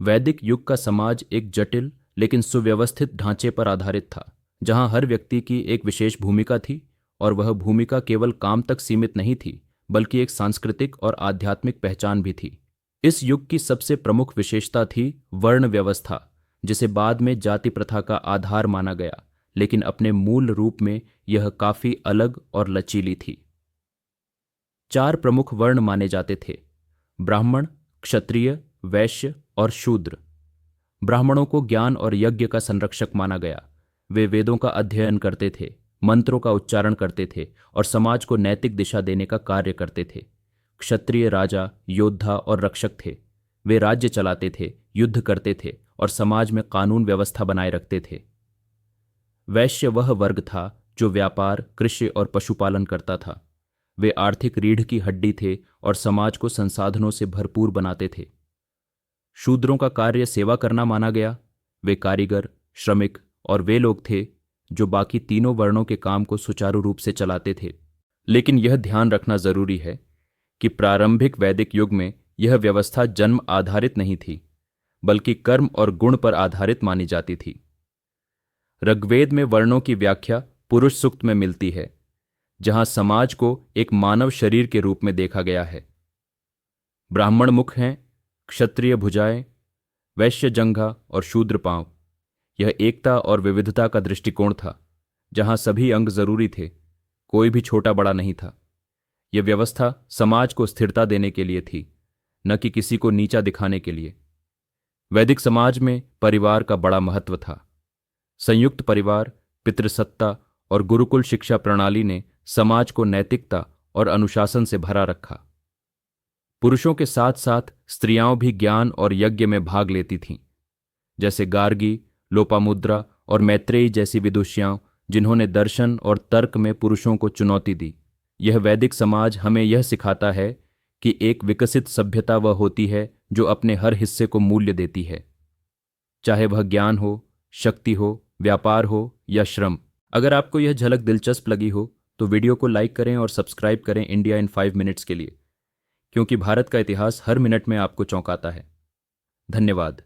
वैदिक युग का समाज एक जटिल लेकिन सुव्यवस्थित ढांचे पर आधारित था, जहां हर व्यक्ति की एक विशेष भूमिका थी और वह भूमिका केवल काम तक सीमित नहीं थी, बल्कि एक सांस्कृतिक और आध्यात्मिक पहचान भी थी। इस युग की सबसे प्रमुख विशेषता थी वर्ण व्यवस्था, जिसे बाद में जाति प्रथा का आधार माना गया, लेकिन अपने मूल रूप में यह काफी अलग और लचीली थी। चार प्रमुख वर्ण माने जाते थे: ब्राह्मण, क्षत्रिय, वैश्य और शूद्र। ब्राह्मणों को ज्ञान और यज्ञ का संरक्षक माना गया। वे वेदों का अध्ययन करते थे, मंत्रों का उच्चारण करते थे और समाज को नैतिक दिशा देने का कार्य करते थे। क्षत्रिय राजा, योद्धा और रक्षक थे। वे राज्य चलाते थे, युद्ध करते थे और समाज में कानून व्यवस्था बनाए रखते थे। वैश्य वह वर्ग था जो व्यापार, कृषि और पशुपालन करता था। वे आर्थिक रीढ़ की हड्डी थे और समाज को संसाधनों से भरपूर बनाते थे। शूद्रों का कार्य सेवा करना माना गया। वे कारीगर, श्रमिक और वे लोग थे जो बाकी तीनों वर्णों के काम को सुचारू रूप से चलाते थे। लेकिन यह ध्यान रखना जरूरी है कि प्रारंभिक वैदिक युग में यह व्यवस्था जन्म आधारित नहीं थी, बल्कि कर्म और गुण पर आधारित मानी जाती थी। ऋग्वेद में वर्णों की व्याख्या पुरुष सूक्त में मिलती है, जहां समाज को एक मानव शरीर के रूप में देखा गया है। ब्राह्मण मुख हैं, क्षत्रिय भुजाएं, वैश्य जंघा और शूद्र पांव। यह एकता और विविधता का दृष्टिकोण था, जहां सभी अंग जरूरी थे, कोई भी छोटा बड़ा नहीं था। यह व्यवस्था समाज को स्थिरता देने के लिए थी, न कि किसी को नीचा दिखाने के लिए। वैदिक समाज में परिवार का बड़ा महत्व था। संयुक्त परिवार, पितृसत्ता और गुरुकुल शिक्षा प्रणाली ने समाज को नैतिकता और अनुशासन से भरा रखा। पुरुषों के साथ साथ स्त्रियां भी ज्ञान और यज्ञ में भाग लेती थीं, जैसे गार्गी, लोपामुद्रा और मैत्रेयी जैसी विदुषियां, जिन्होंने दर्शन और तर्क में पुरुषों को चुनौती दी। यह वैदिक समाज हमें यह सिखाता है कि एक विकसित सभ्यता वह होती है जो अपने हर हिस्से को मूल्य देती है, चाहे वह ज्ञान हो, शक्ति हो, व्यापार हो या श्रम। अगर आपको यह झलक दिलचस्प लगी हो तो वीडियो को लाइक करें और सब्सक्राइब करें इंडिया इन 5 मिनट्स के लिए, क्योंकि भारत का इतिहास हर मिनट में आपको चौंकाता है। धन्यवाद।